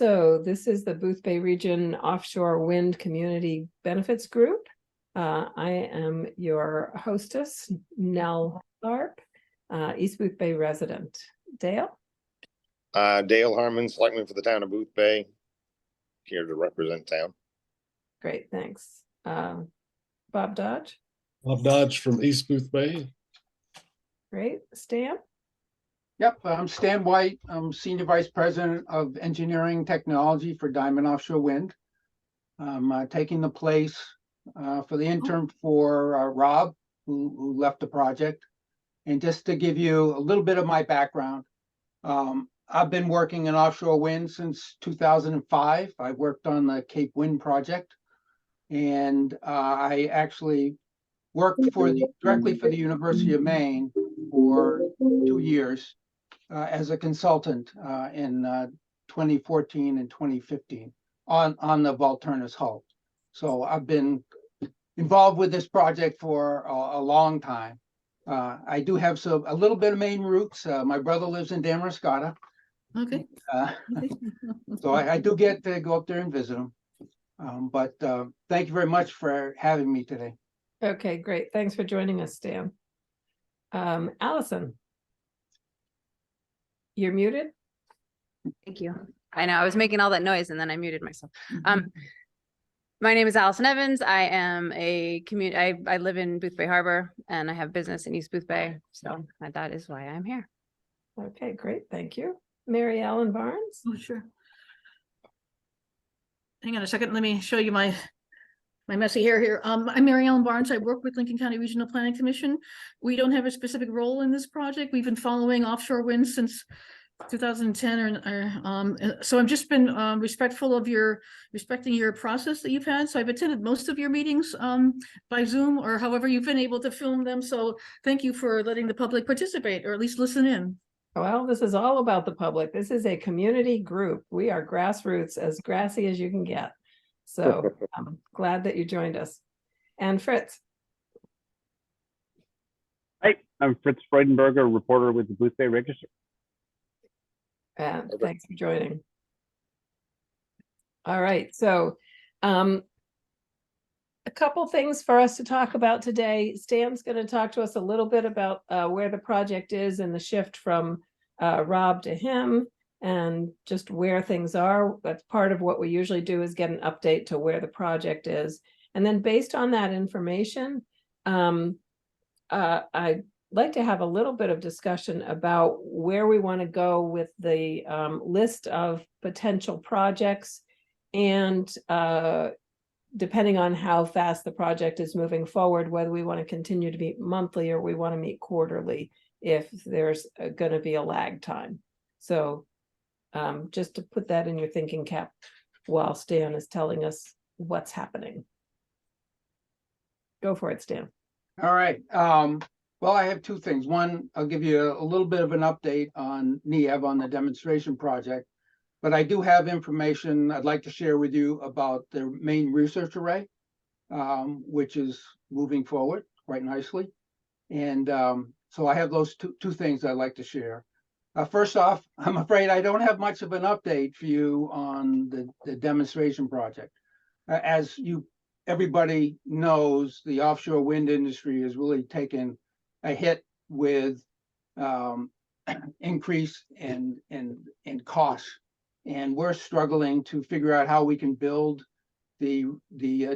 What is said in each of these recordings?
So this is the Boothbay Region Offshore Wind Community Benefits Group. I am your hostess, Nell Tharp, East Boothbay resident. Dale? Dale Harmon, selectman for the town of Boothbay, here to represent town. Great, thanks. Bob Dodge? Bob Dodge from East Boothbay. Great. Stan? Yep, I'm Stan White. I'm Senior Vice President of Engineering Technology for Diamond Offshore Wind. I'm taking the place for the interim for Rob, who left the project. And just to give you a little bit of my background, I've been working in offshore wind since 2005. I worked on the Cape Wind project, and I actually worked directly for the University of Maine for 2 years. As a consultant in 2014 and 2015 on the Volturnus hull. So I've been involved with this project for a long time. I do have a little bit of Maine roots. My brother lives in Damariscotta. Okay. So I do get to go up there and visit him. But thank you very much for having me today. Okay, great. Thanks for joining us, Stan. Allison? You're muted. Thank you. I know I was making all that noise and then I muted myself. My name is Allison Evans. I am a I live in Boothbay Harbor and I have business in East Boothbay. So that is why I'm here. Okay, great. Thank you. Mary Ellen Barnes. Oh, sure. Hang on a second. Let me show you my messy hair here. I'm Mary Ellen Barnes. I work with Lincoln County Regional Planning Commission. We don't have a specific role in this project. We've been following offshore wind since 2010, so I've just been respecting your process that you've had. So I've attended most of your meetings by Zoom or however you've been able to film them. So thank you for letting the public participate or at least listen in. Well, this is all about the public. This is a community group. We are grassroots, as grassy as you can get. So I'm glad that you joined us. And Fritz. Hi, I'm Fritz Freudenberger, reporter with the Boothbay Register. And thanks for joining. All right, so a couple things for us to talk about today. Stan's going to talk to us a little bit about where the project is and the shift from Rob to him, and just where things are. That's part of what we usually do, is get an update to where the project is. And then based on that information, I'd like to have a little bit of discussion about where we want to go with the list of potential projects, and depending on how fast the project is moving forward, whether we want to continue to meet monthly or we want to meet quarterly if there's going to be a lag time. So just to put that in your thinking cap while Stan is telling us what's happening. Go for it, Stan. All right. Well, I have two things. One, I'll give you a little bit of an update on NEAV, on the demonstration project, but I do have information I'd like to share with you about the main research array, which is moving forward quite nicely. And so I have those two things I'd like to share. First off, I'm afraid I don't have much of an update for you on the demonstration project. As everybody knows, the offshore wind industry has really taken a hit with increase in costs, and we're struggling to figure out how we can build the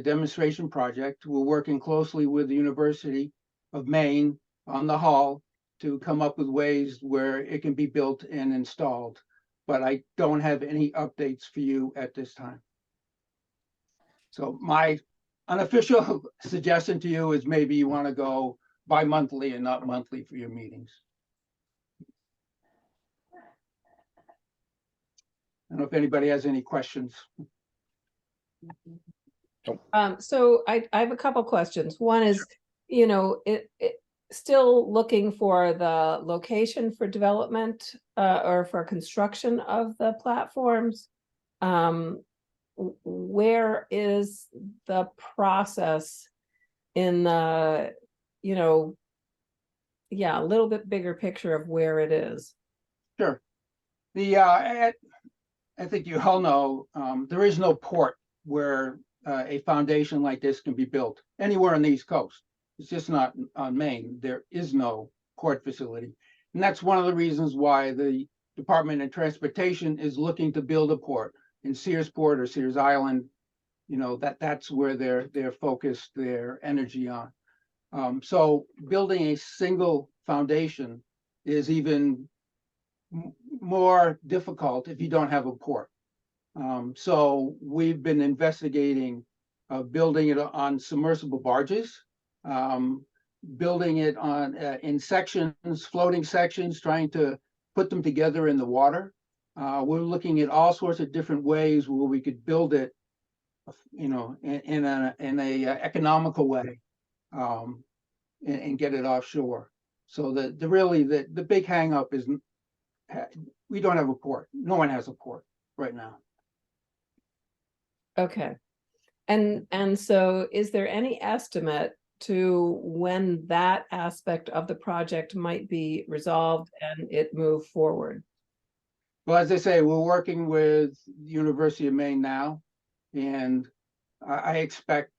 demonstration project. We're working closely with the University of Maine on the hull to come up with ways where it can be built and installed, but I don't have any updates for you at this time. So my unofficial suggestion to you is maybe you want to go bi-monthly and not monthly for your meetings. I don't know if anybody has any questions. So I have a couple questions. One is, it still looking for the location for development or for construction of the platforms. Where is the process in the, a little bit bigger picture of where it is? Sure. I think you all know, there is no port where a foundation like this can be built anywhere on the East Coast. It's just not on Maine. There is no port facility. And that's one of the reasons why the Department of Transportation is looking to build a port in Searsport or Sears Island. You know, that's where they're focused their energy on. So building a single foundation is even more difficult if you don't have a port. So we've been investigating building it on submersible barges, building it on in sections, floating sections, trying to put them together in the water. We're looking at all sorts of different ways where we could build it, you know, in a economical way, and get it offshore. So the big hang up is we don't have a port. No one has a port right now. Okay. And so is there any estimate to when that aspect of the project might be resolved and it move forward? Well, as I say, we're working with the University of Maine now, and I expect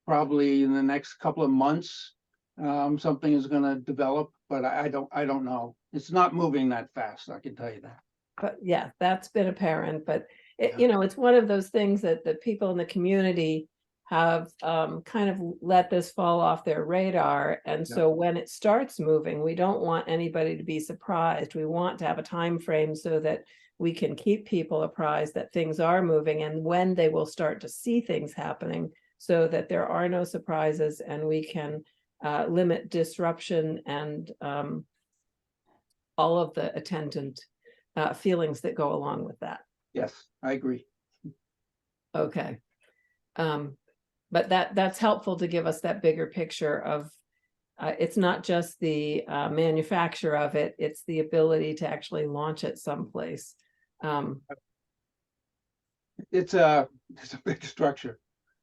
probably in the next couple of months, something is going to develop, but I don't know. It's not moving that fast, I can tell you that. But yeah, that's been apparent, but Yeah. you know, it's one of those things that the people in the community have kind of let this fall off their radar. And Yeah. so when it starts moving, we don't want anybody to be surprised. We want to have a time frame so that we can keep people apprised that things are moving and when they will start to see things happening so that there are no surprises and we can limit disruption and all of the attendant feelings that go along with that. Yes, I agree. Okay. But that's helpful to give us that bigger picture of it's not just the manufacture of it, it's the ability to actually launch it someplace. It's a big structure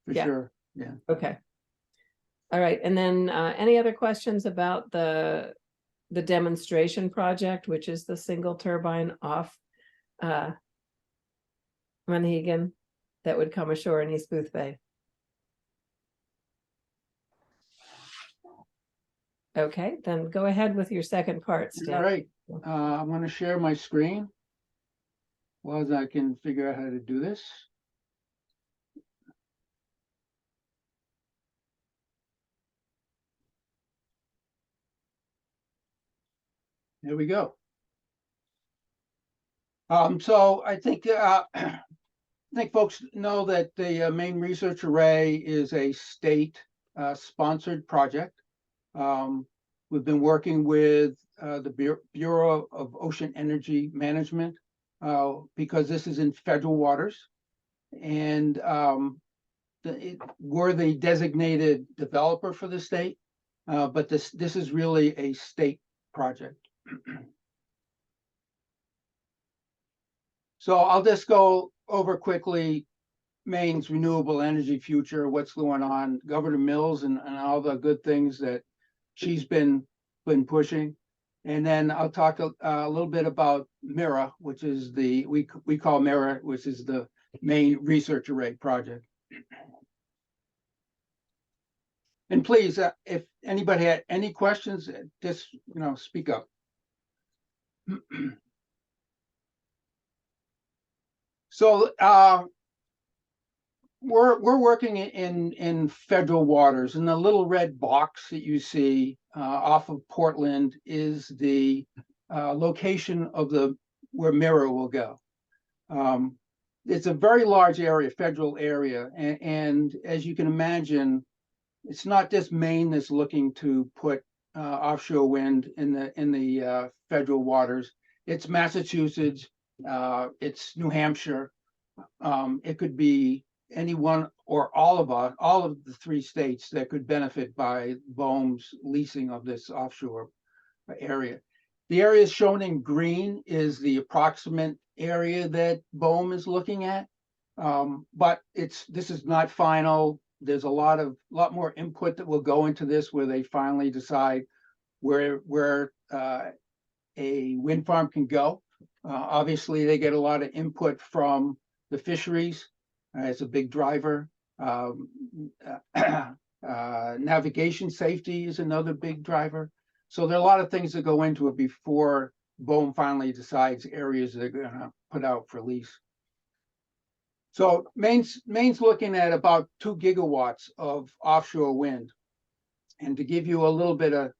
for Yeah. sure. Yeah. Okay. All right. And then any other questions about the demonstration project, which is the single turbine off Monhegan that would come ashore in East Boothbay? Okay, then go ahead with your second part, All Stan. right. I'm going to share my screen. Well, as I can figure out how to do this. There we go. So I think folks know that the Maine Research Array is a state sponsored project. We've been working with the Bureau of Ocean Energy Management because this is in federal waters, and we're the designated developer for the state, but this is really a state project. So I'll just go over quickly Maine's renewable energy future, what's going on, Governor Mills and all the good things that she's been pushing. And then I'll talk a little bit about MIRA, which is we call MIRA, which is the Maine Research Array project. And please, if anybody had any questions, just speak up. So we're working in federal waters, and the little red box that you see off of Portland is the location of where MIRA will go. It's a very large area, federal area, and as you can imagine, it's not just Maine that's looking to put offshore wind in the federal waters. It's Massachusetts, it's New Hampshire. It could be any one or all of the 3 states that could benefit by BOEM's leasing of this offshore area. The area shown in green is the approximate area that BOEM is looking at, but this is not final. There's a lot more input that will go into this where they finally decide where a wind farm can go. Obviously, they get a lot of input from the fisheries as a big driver. Navigation safety is another big driver. So there are a lot of things that go into it before BOEM finally decides areas they're gonna put out for lease. So Maine's looking at about 2 gigawatts of offshore wind. And to give you a little bit of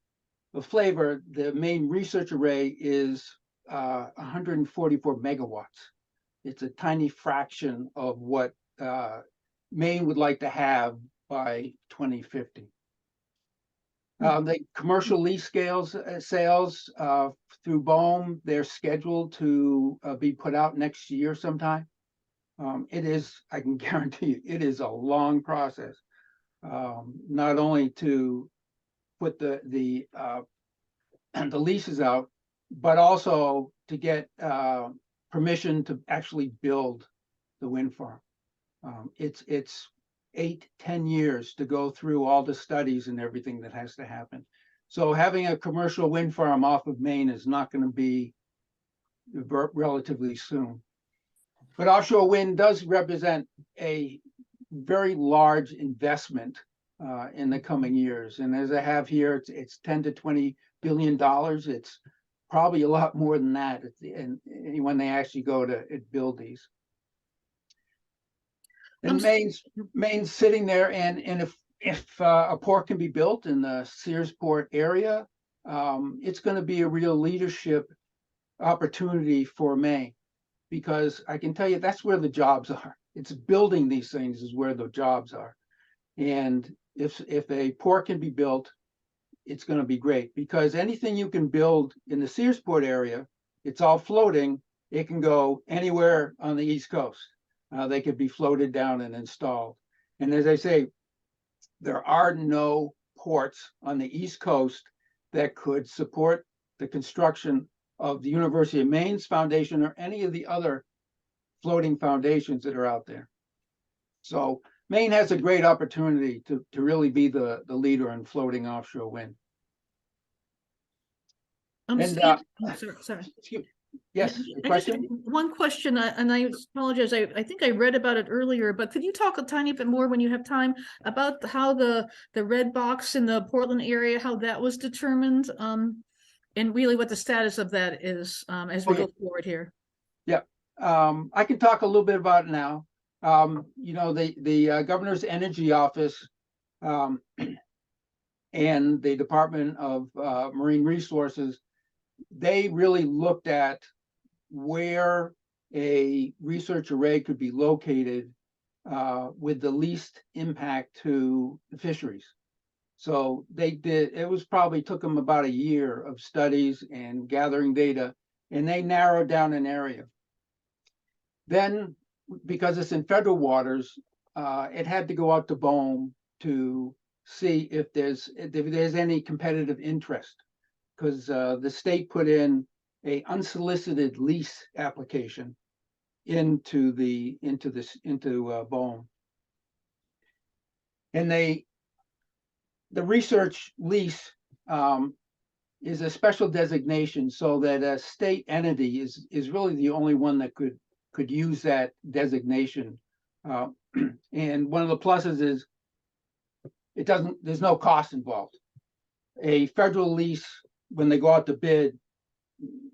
flavor, the Maine research array is 144 megawatts. It's a tiny fraction of what Maine would like to have by 2050. The commercial lease sales through BOEM, they're scheduled to be put out next year sometime. It is, I can guarantee you, it is a long process. Not only to put the leases out, but also to get permission to actually build the wind farm. It's 8-10 years to go through all the studies and everything that has to happen. So having a commercial wind farm off of Maine is not going to be relatively soon. But offshore wind does represent a very large investment in the coming years. And as I have here, it's 10 to 20 billion dollars. It's probably a lot more than that and when they actually go to build these. And Maine's sitting there, and if a port can be built in the Searsport area, it's going to be a real leadership opportunity for Maine, because I can tell you that's where the jobs are. It's building these things is where the jobs are. And if a port can be built, it's going to be great, because anything you can build in the Searsport area, it's all floating. It can go anywhere on the East Coast. They could be floated down and installed. And as I say, there are no ports on the East Coast that could support the construction of the University of Maine's foundation or any of the other floating foundations that are out there. So Maine has a great opportunity to really be the leader in floating offshore wind. Sorry. Yes, question? One question, and I apologize, I think I read about it earlier, but could you talk a tiny bit more when you have time about how the red box in the Portland area, how that was determined, and really what the status of that is as we go forward here? Yeah, I can talk a little bit about it now. You know, the Governor's Energy Office and the Department of Marine Resources, they really looked at where a research array could be located with the least impact to the fisheries. So they did, it was probably took them about a year of studies and gathering data, and they narrowed down an area. Then, because it's in federal waters, it had to go out to BOEM to see if there's any competitive interest, because the state put in a unsolicited lease application into BOEM, and the research lease is a special designation, so that a state entity is really the only one that could use that designation. And one of the pluses is there's no cost involved. A federal lease, when they go out to bid,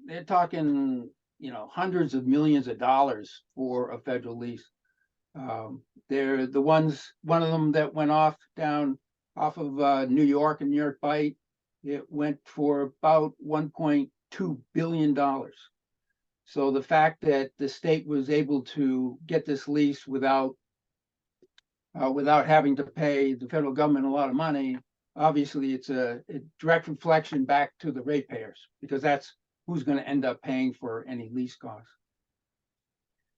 they're talking, you know, hundreds of millions of dollars for a federal lease. They're the ones, one of them that went off of New York and New York Bight, it went for about $1.2 billion. So the fact that the state was able to get this lease without having to pay the federal government a lot of money, obviously it's a direct reflection back to the ratepayers, because that's who's going to end up paying for any lease costs.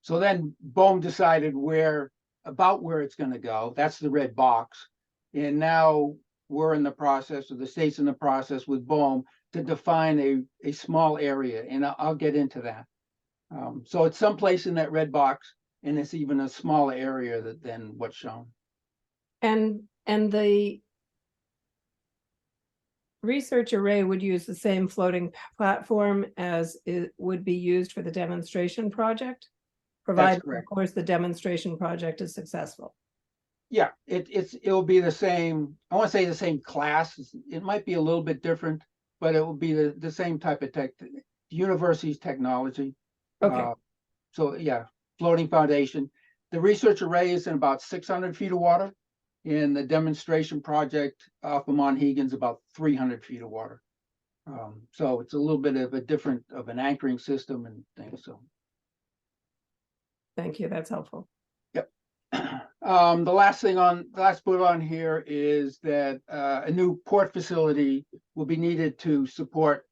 So then BOEM decided where it's going to go. That's the red box. And now we're in the process, or the state's in the process with BOEM to define a small area, and I'll get into that. So it's someplace in that red box, and it's even a smaller area than what's shown. And the research array would use the same floating platform as it would be used for the demonstration project? Provided, of correct. course, the demonstration project is successful. Yeah, it'll be the same, I want to say the same class. It might be a little bit different, but it will be the same type of tech, university's technology. Okay, So yeah, floating foundation. The research array is in about 600 feet of water. And the demonstration project off of Monhegan's about 300 feet of water. So it's a little bit of a different of an anchoring system and things, so. thank you. That's helpful. The last bullet on here is that a new port facility will be needed to support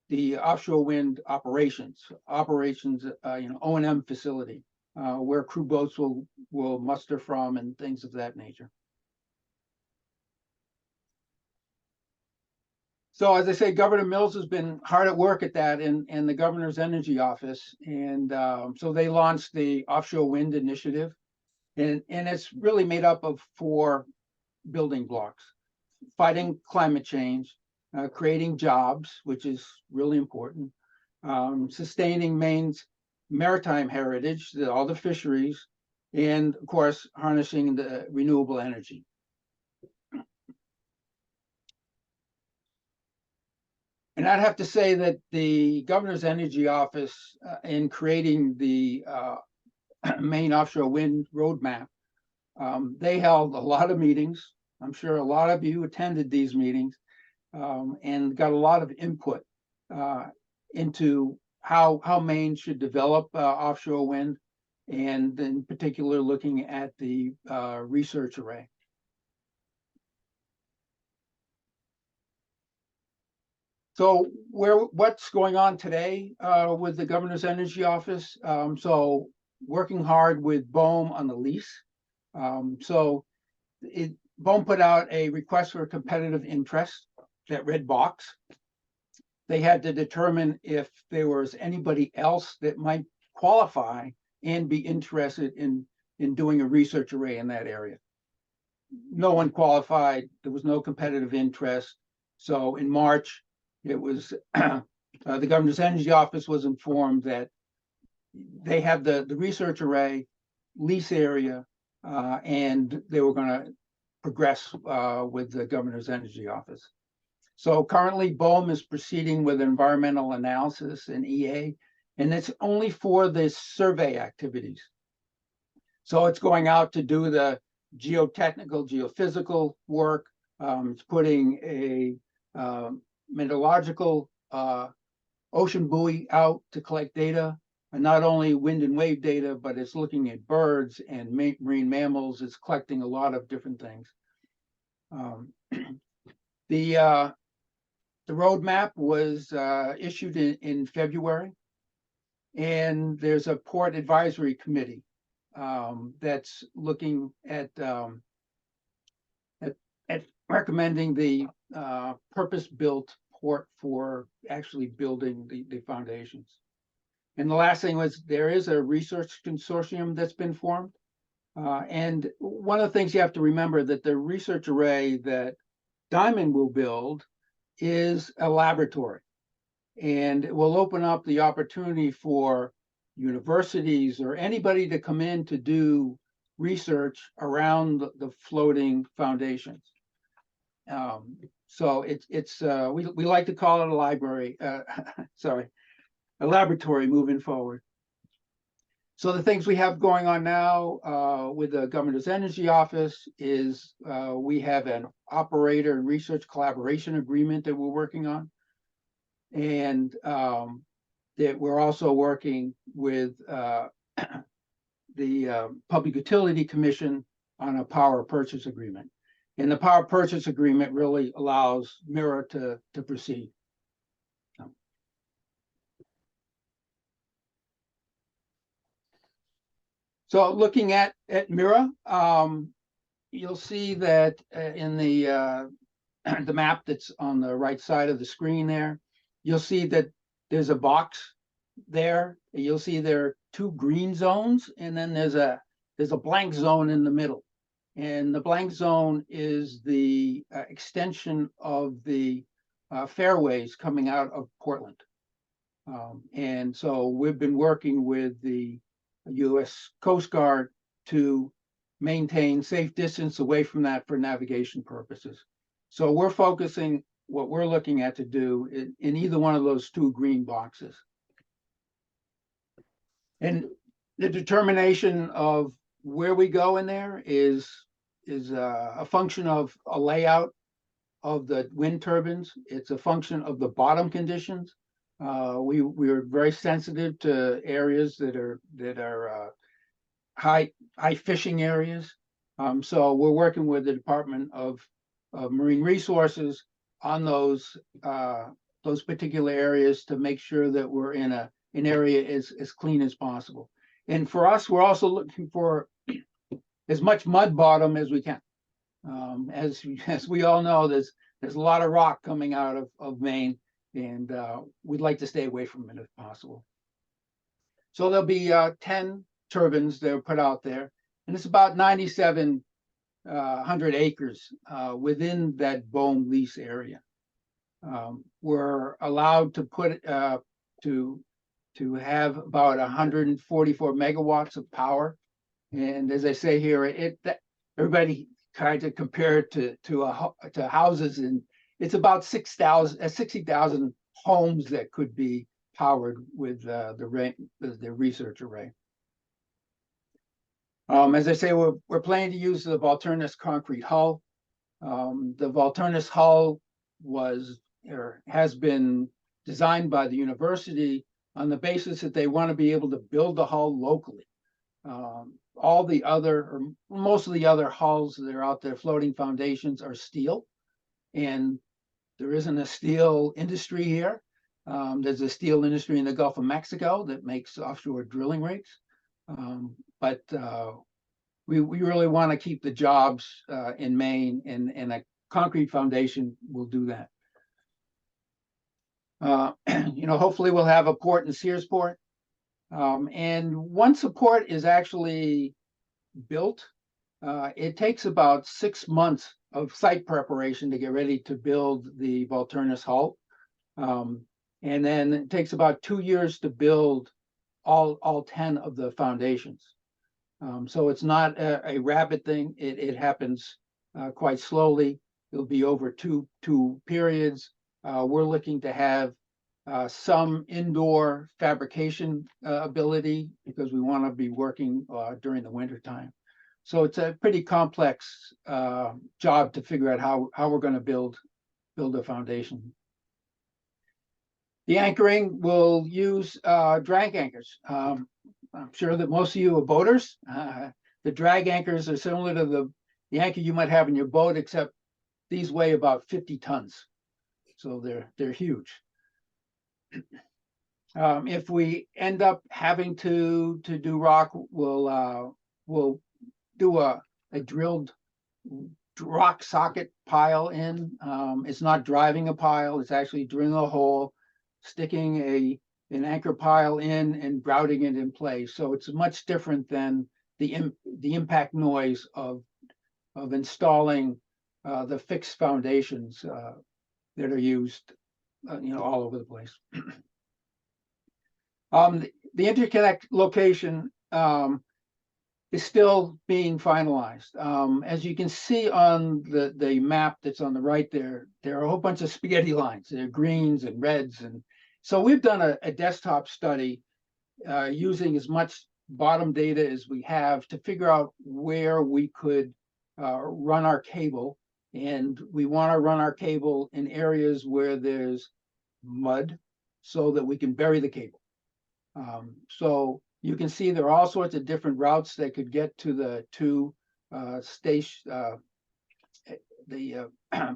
the offshore wind operations, O&M facility, where crew boats will muster from and things of that nature. So as I say, Governor Mills has been hard at work at that in the governor's energy office. And so they launched the Offshore Wind Initiative. And it's really made up of 4 building blocks: fighting climate change, creating jobs, which is really important, sustaining Maine's maritime heritage, all the fisheries, and of course, harnessing the renewable energy. And I'd have to say that the governor's energy office, in creating the Maine offshore wind roadmap, they held a lot of meetings. I'm sure a lot of you attended these meetings and got a lot of input into how Maine should develop offshore wind, and in particular looking at the research array. So what's going on today with the governor's energy office? So working hard with BOEM on the lease. BOEM put out a request for competitive interest, that red box. They had to determine if there was anybody else that might qualify and be interested in doing a research array in that area. No one qualified. There was no competitive interest. So in March, it was the governor's energy office was informed that they have the research array lease area, and they were going to progress with the governor's energy office. So currently BOEM is proceeding with environmental analysis and EA, and it's only for the survey activities. So it's going out to do the geotechnical, geophysical work. It's putting a meteorological ocean buoy out to collect data, and not only wind and wave data, but it's looking at birds and marine mammals. It's collecting a lot of different things. The roadmap was issued in February, and there's a port advisory committee that's looking at recommending the purpose-built port for actually building the foundations. And the last thing was, there is a research consortium that's been formed. And one of the things you have to remember, that the research array that Diamond will build is a laboratory. And it will open up the opportunity for universities or anybody to come in to do research around the floating foundations. So we like to call it a library, sorry, a laboratory moving forward. So the things we have going on now with the governor's energy office is we have an operator and research collaboration agreement that we're working on. And that we're also working with the Public Utility Commission on a power purchase agreement. And the power purchase agreement really allows MIRA to proceed. So looking at MIRA, you'll see that in the map that's on the right side of the screen there, you'll see that there's a box there. You'll see there are 2 green zones, and then there's a blank zone in the middle. And the blank zone is the extension of the fairways coming out of Portland. And so we've been working with the US Coast Guard to maintain safe distance away from that for navigation purposes. So we're focusing what we're looking at to do in either one of those two green boxes. And the determination of where we go in there is a function of a layout of the wind turbines. It's a function of the bottom conditions. We're very sensitive to areas that are high fishing areas. So we're working with the Department of Marine Resources on those particular areas to make sure that we're in an area as clean as possible. And for us, we're also looking for as much mud bottom as we can. As we all know, there's a lot of rock coming out of Maine, and we'd like to stay away from it if possible. So there'll be 10 turbines that are put out there, and it's about 9,700 acres within that BOEM lease area. We're allowed to put to have about 144 megawatts of power, and as I say here, everybody tried to compare it to houses, and it's about 60,000 homes that could be powered with the research array. As I say, we're planning to use the Volturnus concrete hull. The Volturnus hull has been designed by the university on the basis that they want to be able to build the hull locally. All the other, or most of the other hulls that are out there, floating foundations, are steel, and there isn't a steel industry here. There's a steel industry in the Gulf of Mexico that makes offshore drilling rigs, but we really want to keep the jobs in Maine, and a concrete foundation will do that. Hopefully we'll have a port in Searsport. And once a port is actually built, it takes about 6 months of site preparation to get ready to build the Volturnus hull. And then it takes about 2 years to build all 10 of the foundations. So it's not a rapid thing. It happens quite slowly. It'll be over two periods. We're looking to have some indoor fabrication ability because we want to be working during the winter time. So it's a pretty complex job to figure out how we're going to build a foundation. The anchoring will use drag anchors. I'm sure that most of you are boaters. The drag anchors are similar to the anchor you might have in your boat, except these weigh about 50 tons. So they're huge. If we end up having to do rock, we'll do a drilled rock socket pile in. It's not driving a pile, it's actually drilling a hole, sticking an anchor pile in and grouting it in place. So it's much different than the impact noise of installing the fixed foundations that are used all over the place. The interconnect location is still being finalized. As you can see on the map that's on the right there are a whole bunch of spaghetti lines. There are greens and reds. And so we've done a desktop study using as much bottom data as we have to figure out where we could run our cable. And we want to run our cable in areas where there's mud so that we can bury the cable. So you can see there are all sorts of different routes that could get to the two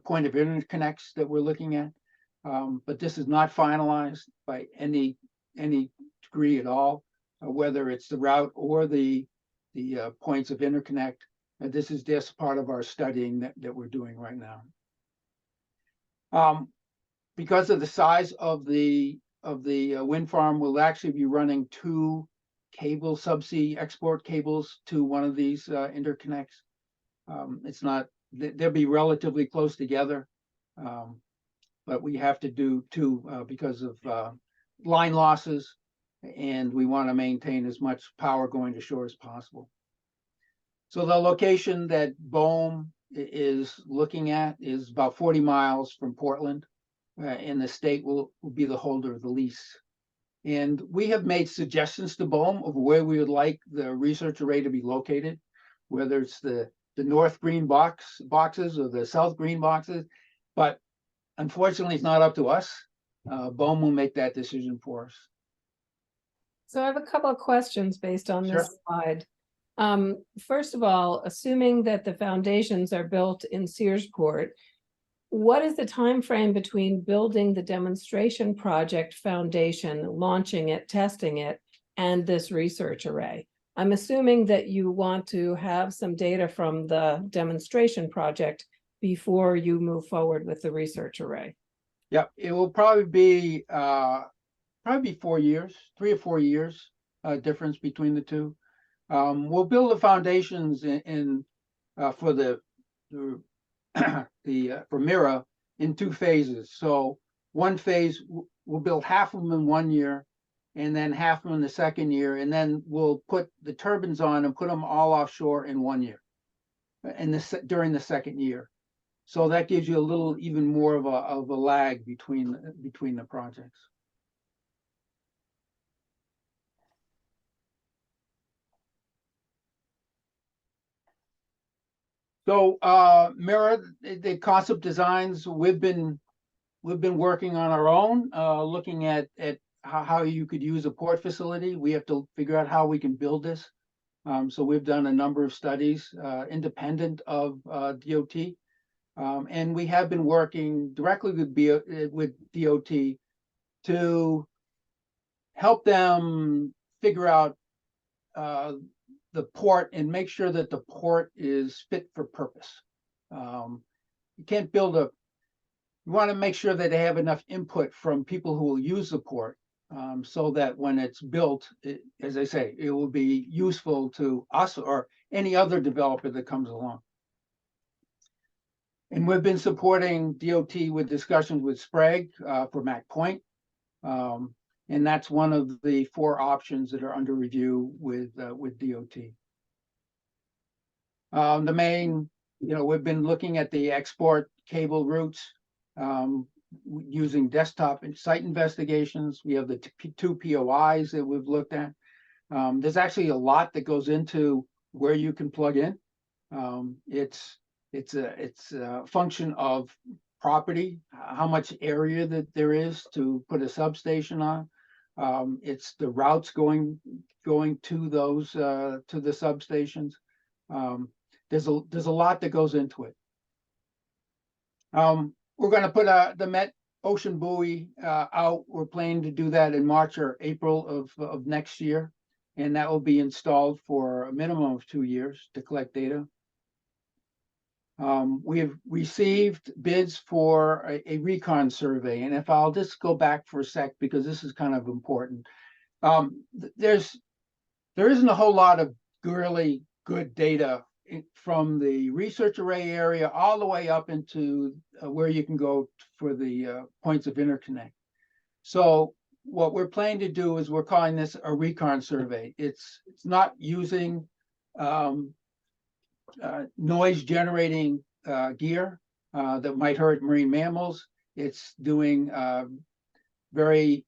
point of interconnects that we're looking at. But this is not finalized by any degree at all, whether it's the route or the points of interconnect. This is just part of our studying that we're doing right now. Because of the size of the wind farm, we'll actually be running 2 cable subsea export cables to one of these interconnects. They'll be relatively close together, but we have to do two because of line losses, and we want to maintain as much power going to shore as possible. So the location that BOEM is looking at is about 40 miles from Portland, and the state will be the holder of the lease. And we have made suggestions to BOEM of where we would like the research array to be located, whether it's the north green boxes or the south green boxes. But unfortunately, it's not up to us. BOEM will make that decision for us. So I have a couple of questions based on Sure. this slide. First of all, assuming that the foundations are built in Searsport, what is the time frame between building the demonstration project foundation, launching it, testing it, and this research array? I'm assuming that you want to have some data from the demonstration project before you move forward with the research array. Yep, it will probably be 4 years, 3 or 4 years difference between the two. We'll build the foundations for the for Mira in 2 phases. So one phase we'll build half of them in 1 year, and then half of them in the second year, and then we'll put the turbines on and put them all offshore in 1 year, during the second year. So that gives you a little even more of a lag between the projects. So Mira, the concept designs we've been working on our own, looking at how you could use a port facility. We have to figure out how we can build this. So we've done a number of studies independent of DOT. And we have been working directly with DOT to help them figure out the port and make sure that the port is fit for purpose. You can't build you want to make sure that they have enough input from people who will use the port, so that when it's built, as I say, it will be useful to us or any other developer that comes along. And we've been supporting DOT with discussions with Sprague for Mac Point. And that's one of the 4 options that are under review with DOT. The main, we've been looking at the export cable routes using desktop and site investigations. We have the 2 POIs that we've looked at. There's actually a lot that goes into where you can plug in. It's a function of property, how much area that there is to put a substation on. It's the routes going to those to the substations. There's a lot that goes into it. We're going to put the Met Ocean buoy out. We're planning to do that in March or April of next year, and that will be installed for a minimum of 2 years to collect data. We have received bids for a recon survey, and if I'll just go back for a sec, because this is kind of important. There isn't a whole lot of really good data from the research array area all the way up into where you can go for the points of interconnect. So what we're planning to do is we're calling this a recon survey. It's not using noise generating gear that might hurt marine mammals. It's doing very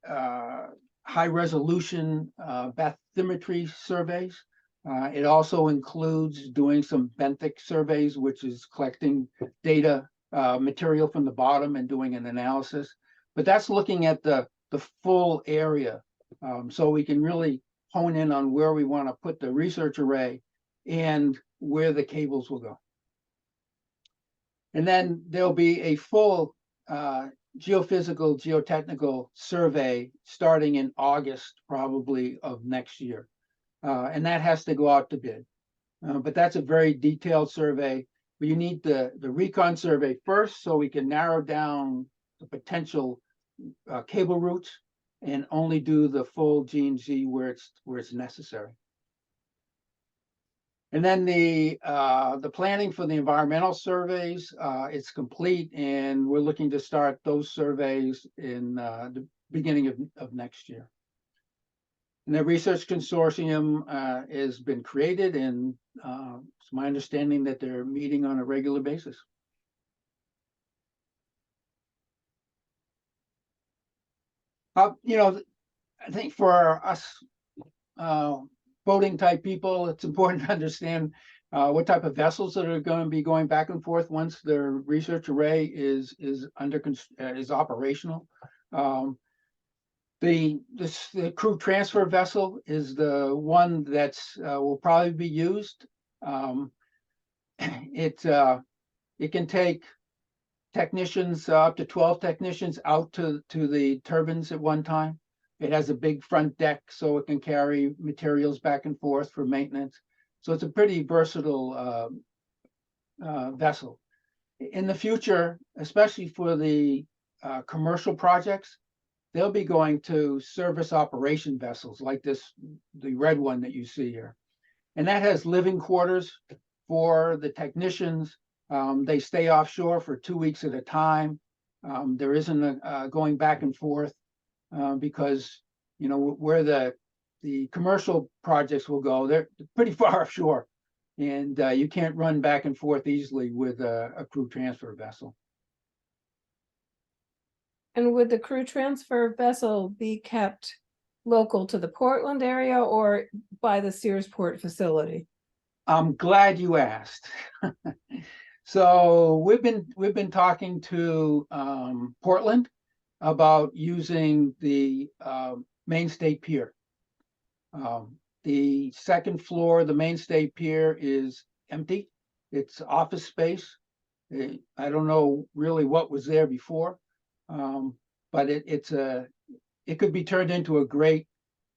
high resolution bathymetry surveys. It also includes doing some benthic surveys, which is collecting data material from the bottom and doing an analysis. But that's looking at the full area, so we can really hone in on where we want to put the research array and where the cables will go. And then there'll be a full geophysical, geotechnical survey starting in August, probably, of next year. And that has to go out to bid. But that's a very detailed survey. But you need the recon survey first, so we can narrow down the potential cable routes and only do the full G&G where it's necessary. And then the planning for the environmental surveys, it's complete, and we're looking to start those surveys in the beginning of next year. And the research consortium has been created, and it's my understanding that they're meeting on a regular basis. You know, I think for us boating type people, it's important to understand what type of vessels that are going to be going back and forth once the research array is operational. The crew transfer vessel is the one that's will probably be used. It can take technicians, up to 12 technicians out to the turbines at one time. It has a big front deck, so it can carry materials back and forth for maintenance. So it's a pretty versatile vessel. In the future, especially for the commercial projects, they'll be going to service operation vessels like this, the red one that you see here. And that has living quarters for the technicians. They stay offshore for 2 weeks at a time. There isn't a going back and forth because, you know, where the commercial projects will go, they're pretty far offshore, and you can't run back and forth easily with a crew transfer vessel. And would the crew transfer vessel be kept local to the Portland area or by the Searsport facility? I'm glad you asked. So we've been talking to Portland about using the Main State Pier. The second floor, the Main State Pier is empty. It's office space. I don't know really what was there before, but it could be turned into a great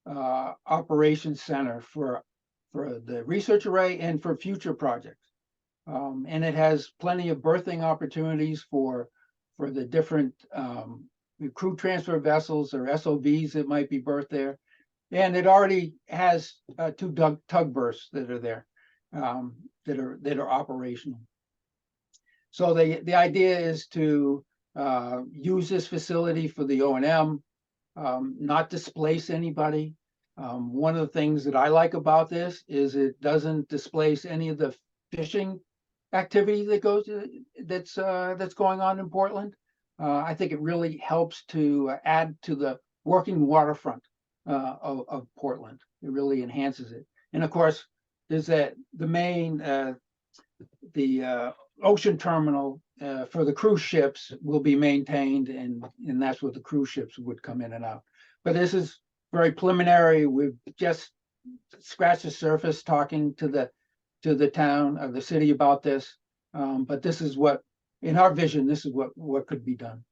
operations center for the research array and for future projects. And it has plenty of berthing opportunities for the different crew transfer vessels or SOVs that might be berthed there. And it already has 2 tug berths that are there that are operational. So the idea is to use this facility for the O&M, not displace anybody. One of the things that I like about this is it doesn't displace any of the fishing activity that's going on in Portland. I think it really helps to add to the working waterfront of Portland. It really enhances it. And of course, there's the main ocean terminal for the cruise ships will be maintained, and that's where the cruise ships would come in and out. But this is very preliminary. We've just scratched the surface talking to the town or the city about this. But this is what, in our vision, this is what could be done.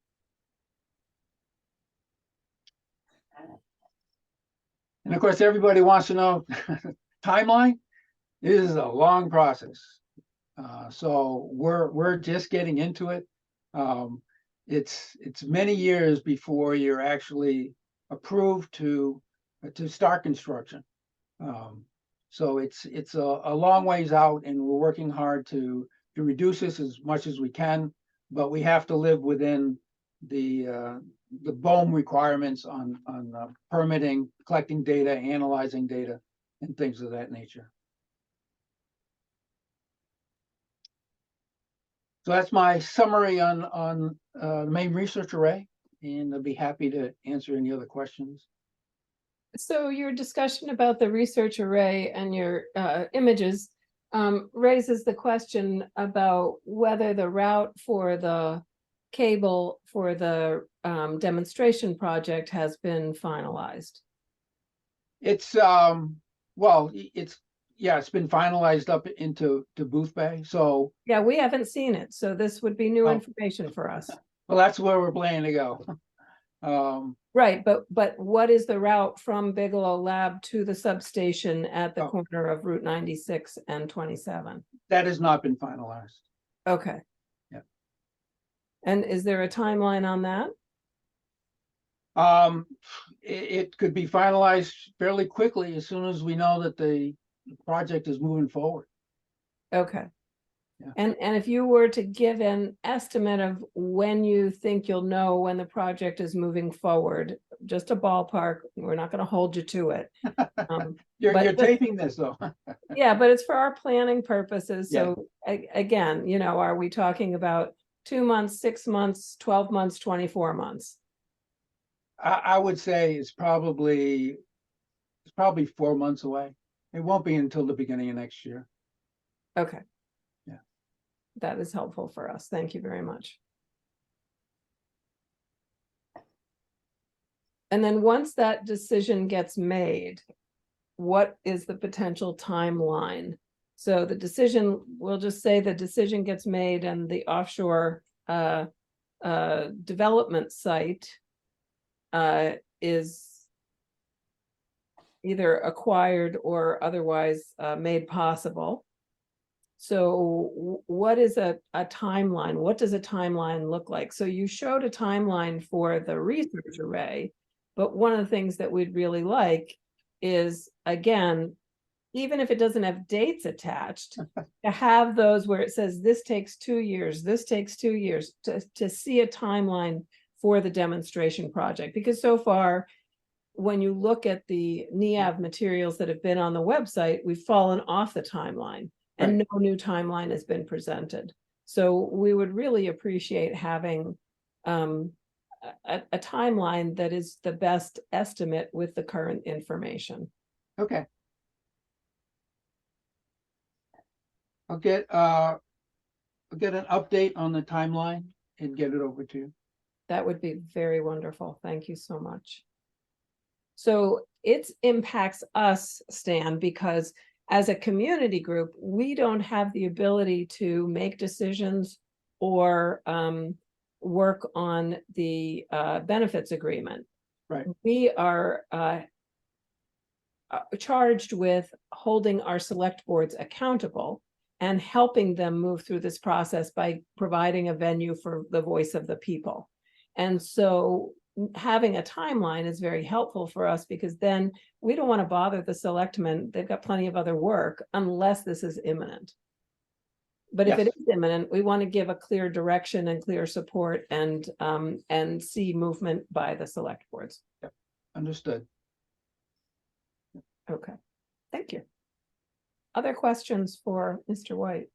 And of course, everybody wants to know timeline. This is a long process. So we're just getting into it. It's many years before you're actually approved to start construction. So it's a long ways out, and we're working hard to reduce this as much as we can, but we have to live within the BOEM requirements on permitting, collecting data, analyzing data, and things of that nature. So that's my summary on the main research array, and I'll be happy to answer any other questions. So your discussion about the research array and your images raises the question about whether the route for the cable for the demonstration project has been finalized. It's well, it's been finalized up into Boothbay. So Yeah, we haven't seen it, so this would be new Oh. information for us. well, that's where we're planning to go. Right, but what is the route from Bigelow Lab to the substation at the Oh. corner of Route 96 and 27? That has not been finalized. Okay. Yeah. And is there a timeline on that? It could be finalized fairly quickly as soon as we know that the project is moving forward. Okay. Yeah. And if you were to give an estimate of when you think you'll know when the project is moving forward, just a ballpark, we're not gonna hold you to it. You're But just- taping this though. Yeah, but it's for our planning purposes, Yeah. so again, you know, are we talking about 2 months, 6 months, 12 months, 24 months? I would say it's probably 4 months away. It won't be until the beginning of next year. Okay. Yeah. That is helpful for us. Thank you very much. And then once that decision gets made, what is the potential timeline? So the decision, we'll just say the decision gets made and the offshore development site is either acquired or otherwise made possible. So what is a timeline? What does a timeline look like? So you showed a timeline for the research array, but one of the things that we'd really like is, again, even if it doesn't have dates attached, to have those where it says this takes 2 years, this takes 2 years, to see a timeline for the demonstration project. Because so far, when you look at the NEAV materials that have been on the website, we've fallen off the timeline and no new timeline has been presented. So we would really appreciate having a timeline that is the best estimate with the current information. Okay. I'll get an update on the timeline and get it over to you. That would be very wonderful. Thank you so much. So it impacts us, Stan, because as a community group, we don't have the ability to make decisions or work on the benefits agreement. Right. We are charged with holding our select boards accountable and helping them move through this process by providing a venue for the voice of the people. And so having a timeline is very helpful for us, because then we don't want to bother the selectmen. They've got plenty of other work unless this is imminent. But if it Yes. is imminent, we want to give a clear direction and clear support and see movement by the select boards. Understood. Okay, thank you. Other questions for Mr. White?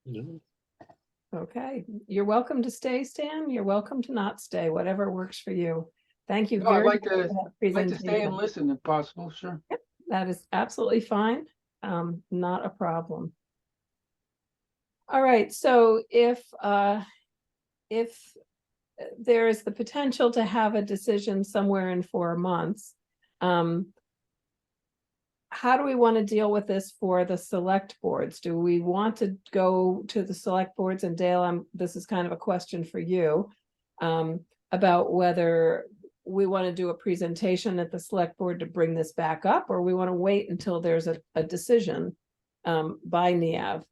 No. Okay, you're welcome to stay, Stan. You're welcome to not stay, whatever works for you. Thank you No, I'd very like much to- for that I'd like to stay and presentation. listen if possible, sure. That is absolutely fine. Not a problem. All right, so if there is the potential to have a decision somewhere in 4 months, how do we want to deal with this for the select boards? Do we want to go to the select boards? And Dale, this is kind of a question for you, about whether we want to do a presentation at the select board to bring this back up, or we want to wait until there's a decision by NEAV.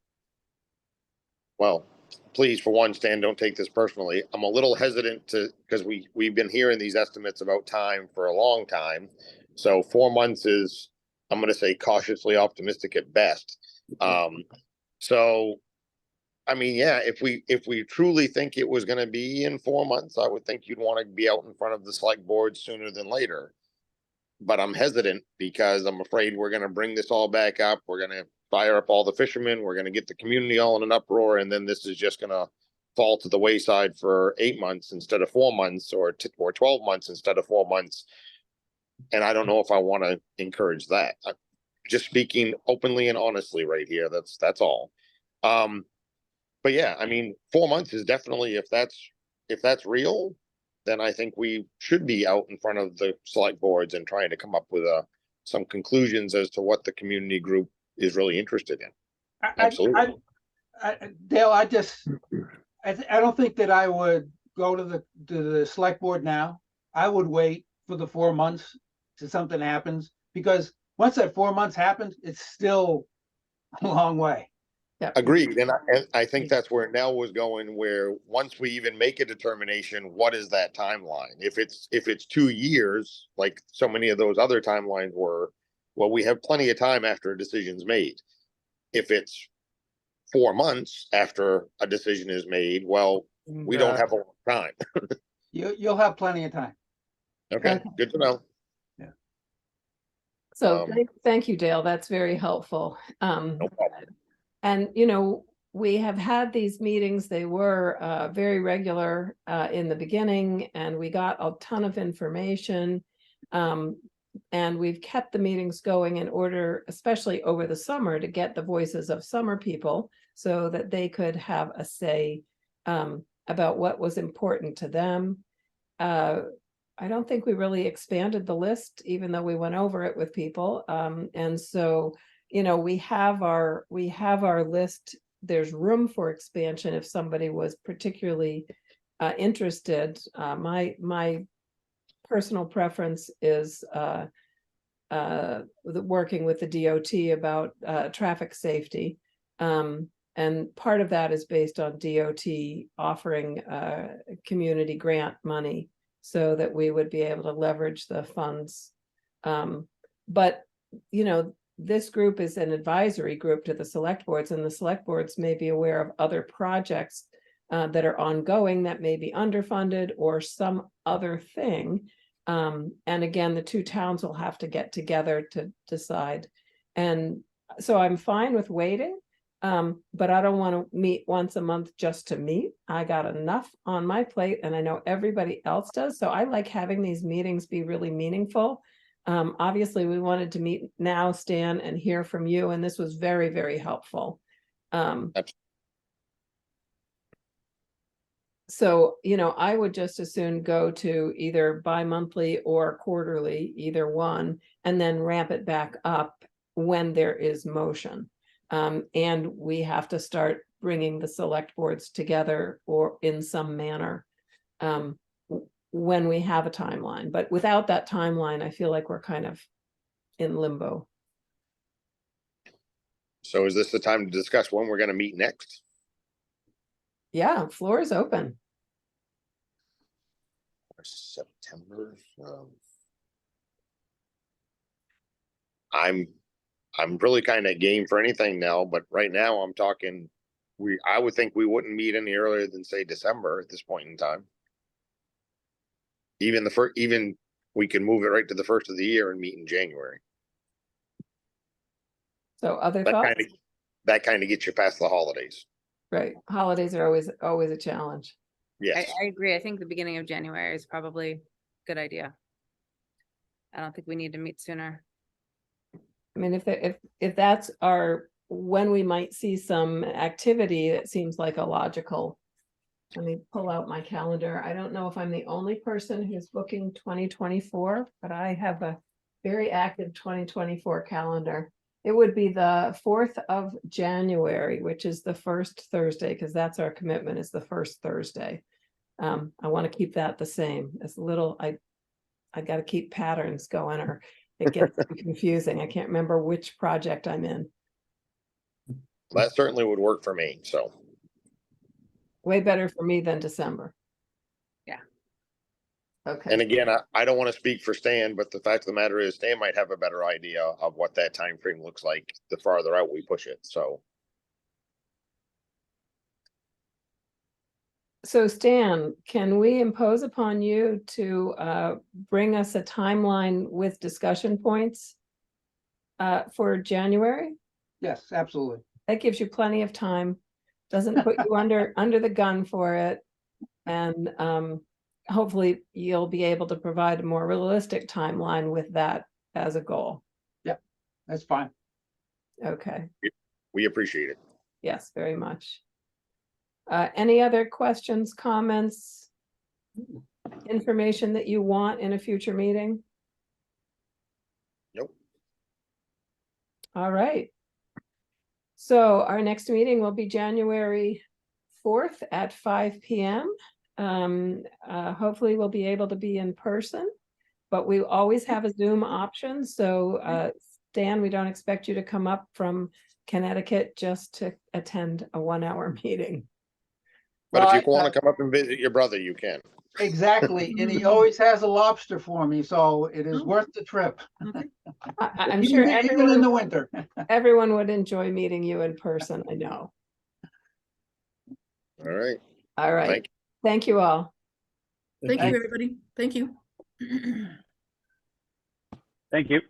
Well, please, for one, Stan, don't take this personally. I'm a little hesitant because we've been hearing these estimates about time for a long time. So 4 months is, I'm gonna say, cautiously optimistic at best. So, I mean, yeah, if we truly think it was gonna be in 4 months, I would think you'd want to be out in front of the select board sooner than later. But I'm hesitant because I'm afraid we're gonna bring this all back up. We're gonna fire up all the fishermen. We're gonna get the community all in an uproar, and then this is just gonna fall to the wayside for 8 months instead of 4 months, or 12 months instead of 4 months. And I don't know if I want to encourage that. Just speaking openly and honestly right here. That's all. But yeah, I mean, 4 months is definitely, if that's real, then I think we should be out in front of the select boards and trying to come up with some conclusions as to what the community group is really interested in. Absolutely. Dale, I don't think that I would go to the select board now. I would wait for the 4 months till something happens, because once that 4 months happens, it's still a long way. Yeah. Agreed, and I think that's where Nell was going, where once we even make a determination, what is that timeline? If it's 2 years, like so many of those other timelines were, well, we have plenty of time after a decision's made. If it's 4 months after a decision is made, well, we don't have a long time. You'll have plenty of time. Okay, Okay. good to know. So Um, thank you, Dale. That's very helpful. No problem. And, we have had these meetings, they were very regular in the beginning, and we got a ton of information. And we've kept the meetings going in order, especially over the summer, to get the voices of summer people so that they could have a say about what was important to them. I don't think we really expanded the list, even though we went over it with people. And so, we have our list. There's room for expansion if somebody was particularly interested. My personal preference is working with the DOT about traffic safety. And part of that is based on DOT offering community grant money so that we would be able to leverage the funds. But, this group is an advisory group to the select boards, and the select boards may be aware of other projects that are ongoing that may be underfunded or some other thing. And again, the two towns will have to get together to decide. And so I'm fine with waiting, but I don't want to meet once a month just to meet. I got enough on my plate, and I know everybody else does. So I like having these meetings be really meaningful. Obviously, we wanted to meet now, Stan, and hear from you, and this was very, very helpful. So, I would just as soon go to either bi-monthly or quarterly, either one, and then ramp it back up when there is motion. And we have to start bringing the select boards together or in some manner when we have a timeline. But without that timeline, I feel like we're kind of in limbo. So is this the time to discuss when we're going to meet next? Yeah, floor is open. September. I'm really kind of game for anything now, but right now I'm talking. I would think we wouldn't meet any earlier than say December at this point in time. Even we can move it right to the first of the year and meet in January. So other thoughts? That kind of gets you past the holidays. Right. Holidays are always a challenge. Yes. I agree. I think the beginning of January is probably a good idea. I don't think we need to meet sooner. I mean, if that's when we might see some activity, it seems like a logical. Let me pull out my calendar. I don't know if I'm the only person who's booking 2024, but I have a very active 2024 calendar. It would be the 4th of January, which is the first Thursday, because that's our commitment, is the first Thursday. I want to keep that the same. It's a little, I got to keep patterns going, or it gets confusing. I can't remember which project I'm in. That certainly would work for me. So Way better for me than December. Yeah. Okay. And again, I don't want to speak for Stan, but the fact of the matter is Stan might have a better idea of what that time frame looks like the farther out we push it. So Stan, can we impose upon you to bring us a timeline with discussion points for January? Yes, absolutely. That gives you plenty of time. Doesn't put you under the gun for it. And hopefully you'll be able to provide a more realistic timeline with that as a goal. Yep, that's fine. Okay. we appreciate it. Yes, very much. Any other questions, comments, information that you want in a future meeting? Nope. All right. So our next meeting will be January 4th at 5 p.m. Hopefully we'll be able to be in person, but we always have a Zoom option. So Stan, we don't expect you to come up from Connecticut just to attend a 1-hour meeting. But Well, if you want to come up and visit your brother, you can. Exactly, and he always has a lobster for me, so it is Oh. worth the trip. Okay. I'm sure Even in the winter. everyone would enjoy meeting you in person, I know. All right. All right. Thank Thank you all. Thank you, Thanks. everybody. Thank you. Thank you.